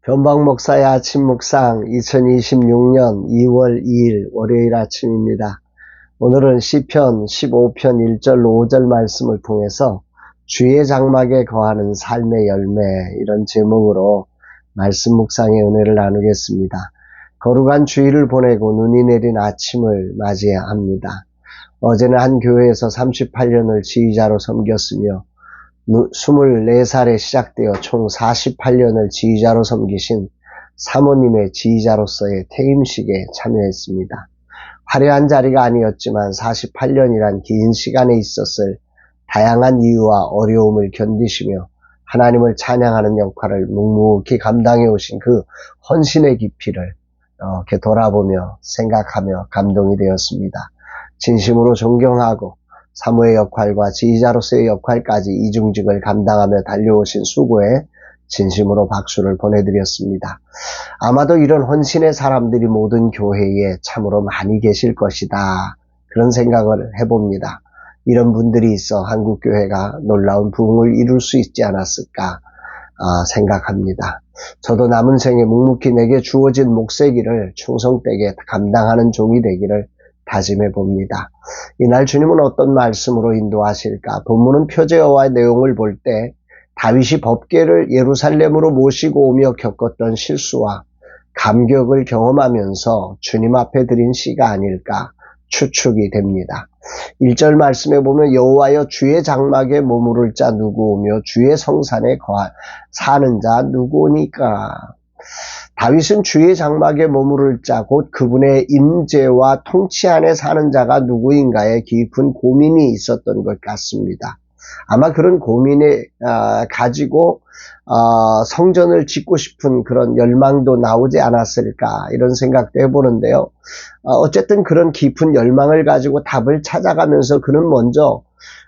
변방 목사의 아침 묵상 2026년 2월 2일 월요일 아침입니다. 오늘은 시편 15편 1절 5절 말씀을 통해서 주의 장막에 거하는 삶의 열매 이런 제목으로 말씀 묵상의 은혜를 나누겠습니다. 거룩한 주일을 보내고 눈이 내린 아침을 맞이합니다. 어제는 한 교회에서 38년을 지휘자로 섬겼으며 24살에 시작되어 총 48년을 지휘자로 섬기신 사모님의 지휘자로서의 퇴임식에 참여했습니다. 화려한 자리가 아니었지만 48년이란 긴 시간에 있었을 다양한 이유와 어려움을 견디시며 하나님을 찬양하는 역할을 묵묵히 감당해 오신 그 헌신의 깊이를 이렇게 돌아보며 생각하며 감동이 되었습니다. 진심으로 존경하고 사모의 역할과 지휘자로서의 역할까지 이중직을 감당하며 달려오신 수고에 진심으로 박수를 보내드렸습니다. 아마도 이런 헌신의 사람들이 모든 교회에 참으로 많이 계실 것이다. 그런 생각을 해봅니다. 이런 분들이 있어 한국교회가 놀라운 부흥을 이룰 수 있지 않았을까 생각합니다. 저도 남은 생에 묵묵히 내게 주어진 목세기를 충성되게 감당하는 종이 되기를 다짐해 봅니다. 이날 주님은 어떤 말씀으로 인도하실까? 본문은 표제어와 내용을 볼 때 다윗이 법궤를 예루살렘으로 모시고 오며 겪었던 실수와 감격을 경험하면서 주님 앞에 드린 시가 아닐까 추측이 됩니다. 1절 말씀에 보면 여호와여 주의 장막에 머무를 자 누구오며 주의 성산에 사는 자 누구오니까. 다윗은 주의 장막에 머무를 자 곧 그분의 임재와 통치 안에 사는 자가 누구인가에 깊은 고민이 있었던 것 같습니다. 아마 그런 고민을 가지고 성전을 짓고 싶은 그런 열망도 나오지 않았을까 이런 생각도 해보는데요. 어쨌든 그런 깊은 열망을 가지고 답을 찾아가면서 그는 먼저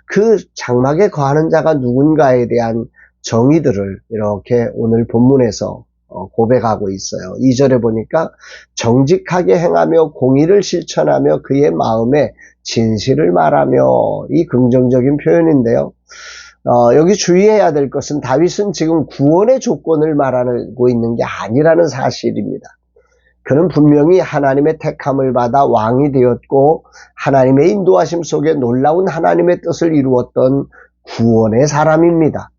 그 장막에 거하는 자가 누군가에 대한 정의들을 이렇게 오늘 본문에서 고백하고 있어요. 2절에 보니까 정직하게 행하며 공의를 실천하며 그의 마음에 진실을 말하며, 이 긍정적인 표현인데요. 여기 주의해야 될 것은 다윗은 지금 구원의 조건을 말하고 있는 게 아니라는 사실입니다. 그는 분명히 하나님의 택함을 받아 왕이 되었고 하나님의 인도하심 속에 놀라운 하나님의 뜻을 이루었던 구원의 사람입니다.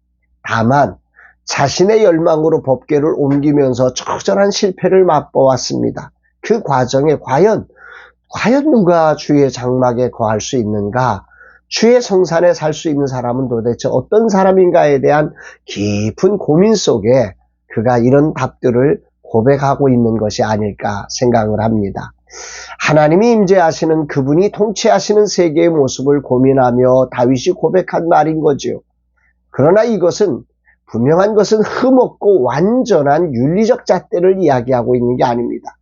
다만 자신의 열망으로 법궤를 옮기면서 처절한 실패를 맛보았습니다. 그 과정에 과연 누가 주의 장막에 거할 수 있는가? 주의 성산에 살 수 있는 사람은 도대체 어떤 사람인가에 대한 깊은 고민 속에 그가 이런 답들을 고백하고 있는 것이 아닐까 생각을 합니다. 하나님이 임재하시는 그분이 통치하시는 세계의 모습을 고민하며 다윗이 고백한 말인 거죠. 그러나 이것은 분명한 것은 흠없고 완전한 윤리적 잣대를 이야기하고 있는 게 아닙니다.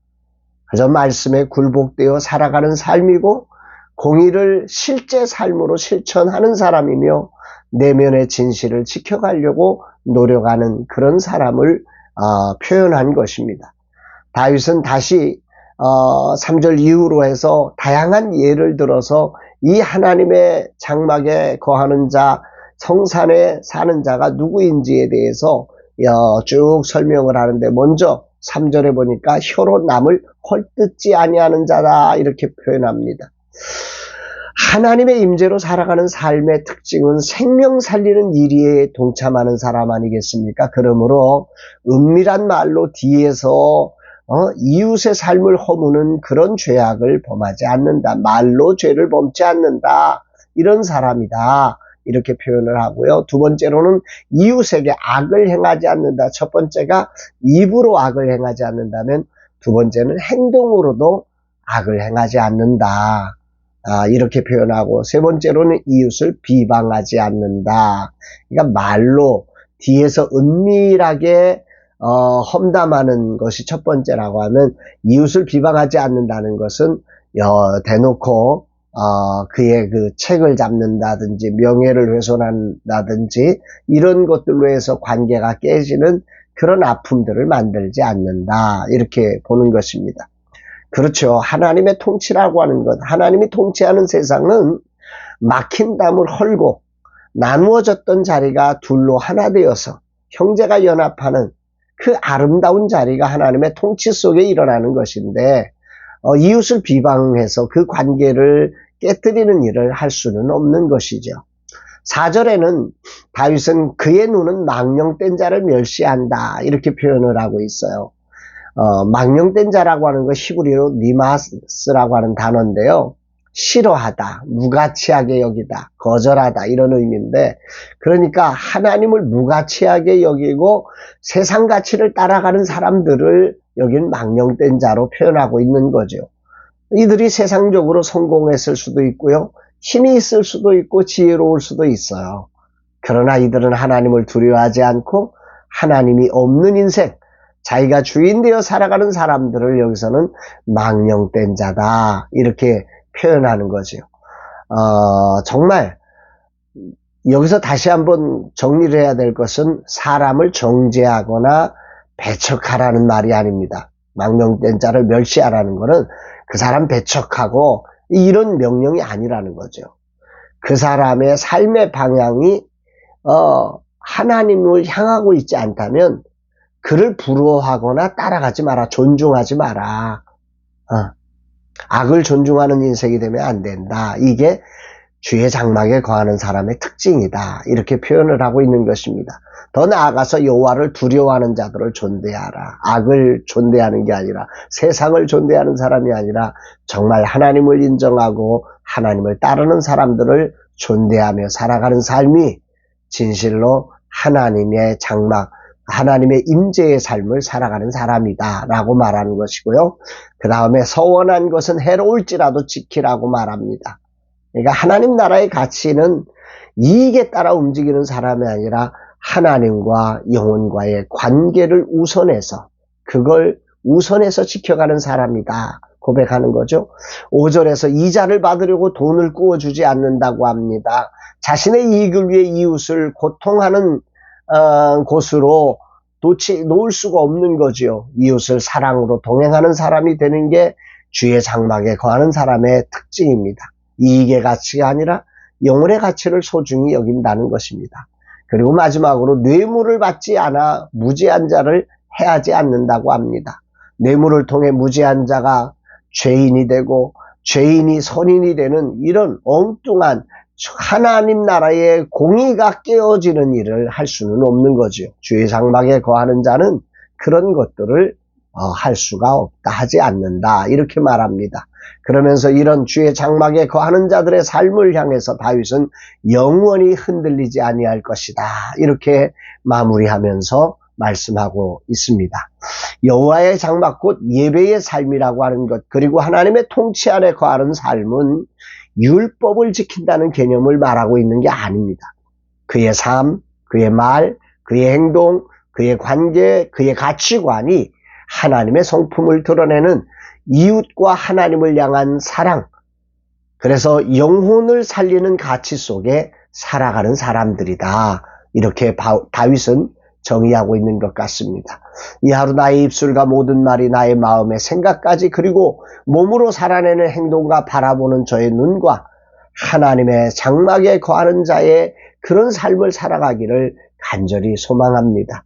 그저 말씀에 굴복되어 살아가는 삶이고 공의를 실제 삶으로 실천하는 사람이며 내면의 진실을 지켜가려고 노력하는 그런 사람을 표현한 것입니다. 다윗은 다시 3절 이후로 해서 다양한 예를 들어서 이 하나님의 장막에 거하는 자, 성산에 사는 자가 누구인지에 대해서 쭉 설명을 하는데, 먼저 3절에 보니까 혀로 남을 헐뜯지 아니하는 자다 이렇게 표현합니다. 하나님의 임재로 살아가는 삶의 특징은 생명 살리는 일에 동참하는 사람 아니겠습니까? 그러므로 은밀한 말로 뒤에서 이웃의 삶을 허무는 그런 죄악을 범하지 않는다. 말로 죄를 범치 않는다. 이런 사람이다. 이렇게 표현을 하고요. 두 번째로는 이웃에게 악을 행하지 않는다. 첫 번째가 입으로 악을 행하지 않는다면 두 번째는 행동으로도 악을 행하지 않는다. 이렇게 표현하고, 세 번째로는 이웃을 비방하지 않는다. 그러니까 말로 뒤에서 은밀하게 험담하는 것이 첫 번째라고 하면, 이웃을 비방하지 않는다는 것은 대놓고 그의 그 책을 잡는다든지 명예를 훼손한다든지 이런 것들로 해서 관계가 깨지는 그런 아픔들을 만들지 않는다. 이렇게 보는 것입니다. 그렇죠. 하나님의 통치라고 하는 것, 하나님이 통치하는 세상은 막힌 담을 헐고 나누어졌던 자리가 둘로 하나 되어서 형제가 연합하는 그 아름다운 자리가 하나님의 통치 속에 일어나는 것인데 이웃을 비방해서 그 관계를 깨뜨리는 일을 할 수는 없는 것이죠. 4절에는 다윗은 그의 눈은 망령된 자를 멸시한다 이렇게 표현을 하고 있어요. 망령된 자라고 하는 거 히브리어로 니마스라고 하는 단어인데요. 싫어하다, 무가치하게 여기다, 거절하다 이런 의미인데, 그러니까 하나님을 무가치하게 여기고 세상 가치를 따라가는 사람들을 여긴 망령된 자로 표현하고 있는 거죠. 이들이 세상적으로 성공했을 수도 있고요, 힘이 있을 수도 있고 지혜로울 수도 있어요. 그러나 이들은 하나님을 두려워하지 않고 하나님이 없는 인생, 자기가 주인 되어 살아가는 사람들을 여기서는 망령된 자다 이렇게 표현하는 거죠. 정말 여기서 다시 한번 정리를 해야 될 것은 사람을 정죄하거나 배척하라는 말이 아닙니다. 망령된 자를 멸시하라는 것은 그 사람 배척하고 이런 명령이 아니라는 거죠. 그 사람의 삶의 방향이 하나님을 향하고 있지 않다면 그를 부러워하거나 따라가지 마라, 존중하지 마라. 악을 존중하는 인생이 되면 안 된다. 이게 주의 장막에 거하는 사람의 특징이다. 이렇게 표현을 하고 있는 것입니다. 더 나아가서 여호와를 두려워하는 자들을 존대하라. 악을 존대하는 게 아니라, 세상을 존대하는 사람이 아니라 정말 하나님을 인정하고 하나님을 따르는 사람들을 존대하며 살아가는 삶이 진실로 하나님의 장막, 하나님의 임재의 삶을 살아가는 사람이다 라고 말하는 것이고요. 그 다음에 서원한 것은 해로울지라도 지키라고 말합니다. 그러니까 하나님 나라의 가치는 이익에 따라 움직이는 사람이 아니라 하나님과 영혼과의 관계를 우선해서, 그걸 우선해서 지켜가는 사람이다 고백하는 거죠. 5절에서 이자를 받으려고 돈을 구워주지 않는다고 합니다. 자신의 이익을 위해 이웃을 고통하는 곳으로 놓을 수가 없는 거지요. 이웃을 사랑으로 동행하는 사람이 되는 게 주의 장막에 거하는 사람의 특징입니다. 이익의 가치가 아니라 영혼의 가치를 소중히 여긴다는 것입니다. 그리고 마지막으로 뇌물을 받지 않아 무지한 자를 해하지 않는다고 합니다. 뇌물을 통해 무지한 자가 죄인이 되고 죄인이 선인이 되는 이런 엉뚱한 하나님 나라의 공의가 깨어지는 일을 할 수는 없는 거죠. 주의 장막에 거하는 자는 그런 것들을 할 수가 없다, 하지 않는다 이렇게 말합니다. 그러면서 이런 주의 장막에 거하는 자들의 삶을 향해서 다윗은 영원히 흔들리지 아니할 것이다 이렇게 마무리하면서 말씀하고 있습니다. 여호와의 장막 곧 예배의 삶이라고 하는 것, 그리고 하나님의 통치 아래 거하는 삶은 율법을 지킨다는 개념을 말하고 있는 게 아닙니다. 그의 삶, 그의 말, 그의 행동, 그의 관계, 그의 가치관이 하나님의 성품을 드러내는 이웃과 하나님을 향한 사랑, 그래서 영혼을 살리는 가치 속에 살아가는 사람들이다 이렇게 다윗은 정의하고 있는 것 같습니다. 이 하루 나의 입술과 모든 말이 나의 마음의 생각까지 그리고 몸으로 살아내는 행동과 바라보는 저의 눈과 하나님의 장막에 거하는 자의 그런 삶을 살아가기를 간절히 소망합니다.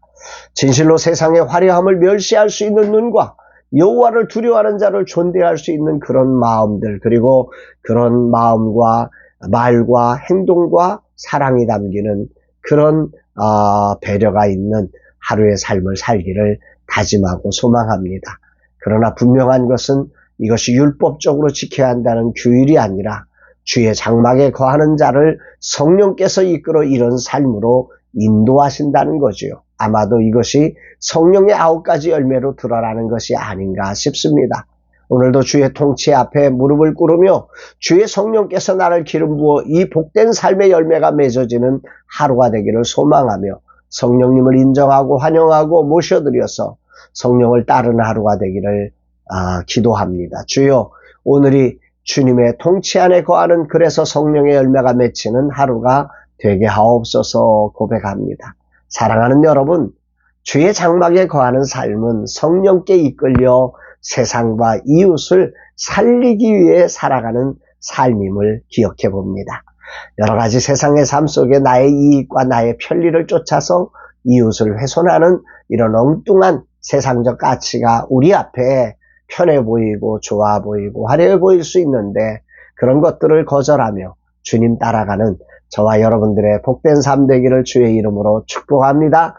진실로 세상의 화려함을 멸시할 수 있는 눈과 여호와를 두려워하는 자를 존대할 수 있는 그런 마음들, 그리고 그런 마음과 말과 행동과 사랑이 담기는 그런 배려가 있는 하루의 삶을 살기를 다짐하고 소망합니다. 그러나 분명한 것은 이것이 율법적으로 지켜야 한다는 규율이 아니라 주의 장막에 거하는 자를 성령께서 이끌어 이런 삶으로 인도하신다는 거지요. 아마도 이것이 성령의 9가지 열매로 드러나는 것이 아닌가 싶습니다. 오늘도 주의 통치 앞에 무릎을 꿇으며 주의 성령께서 나를 기름 부어 이 복된 삶의 열매가 맺어지는 하루가 되기를 소망하며 성령님을 인정하고 환영하고 모셔드려서 성령을 따르는 하루가 되기를 기도합니다. 주여, 오늘이 주님의 통치 안에 거하는, 그래서 성령의 열매가 맺히는 하루가 되게 하옵소서 고백합니다. 사랑하는 여러분, 주의 장막에 거하는 삶은 성령께 이끌려 세상과 이웃을 살리기 위해 살아가는 삶임을 기억해 봅니다. 여러 가지 세상의 삶 속에 나의 이익과 나의 편리를 쫓아서 이웃을 훼손하는 이런 엉뚱한 세상적 가치가 우리 앞에 편해 보이고 좋아 보이고 화려해 보일 수 있는데 그런 것들을 거절하며 주님 따라가는 저와 여러분들의 복된 삶 되기를 주의 이름으로 축복합니다.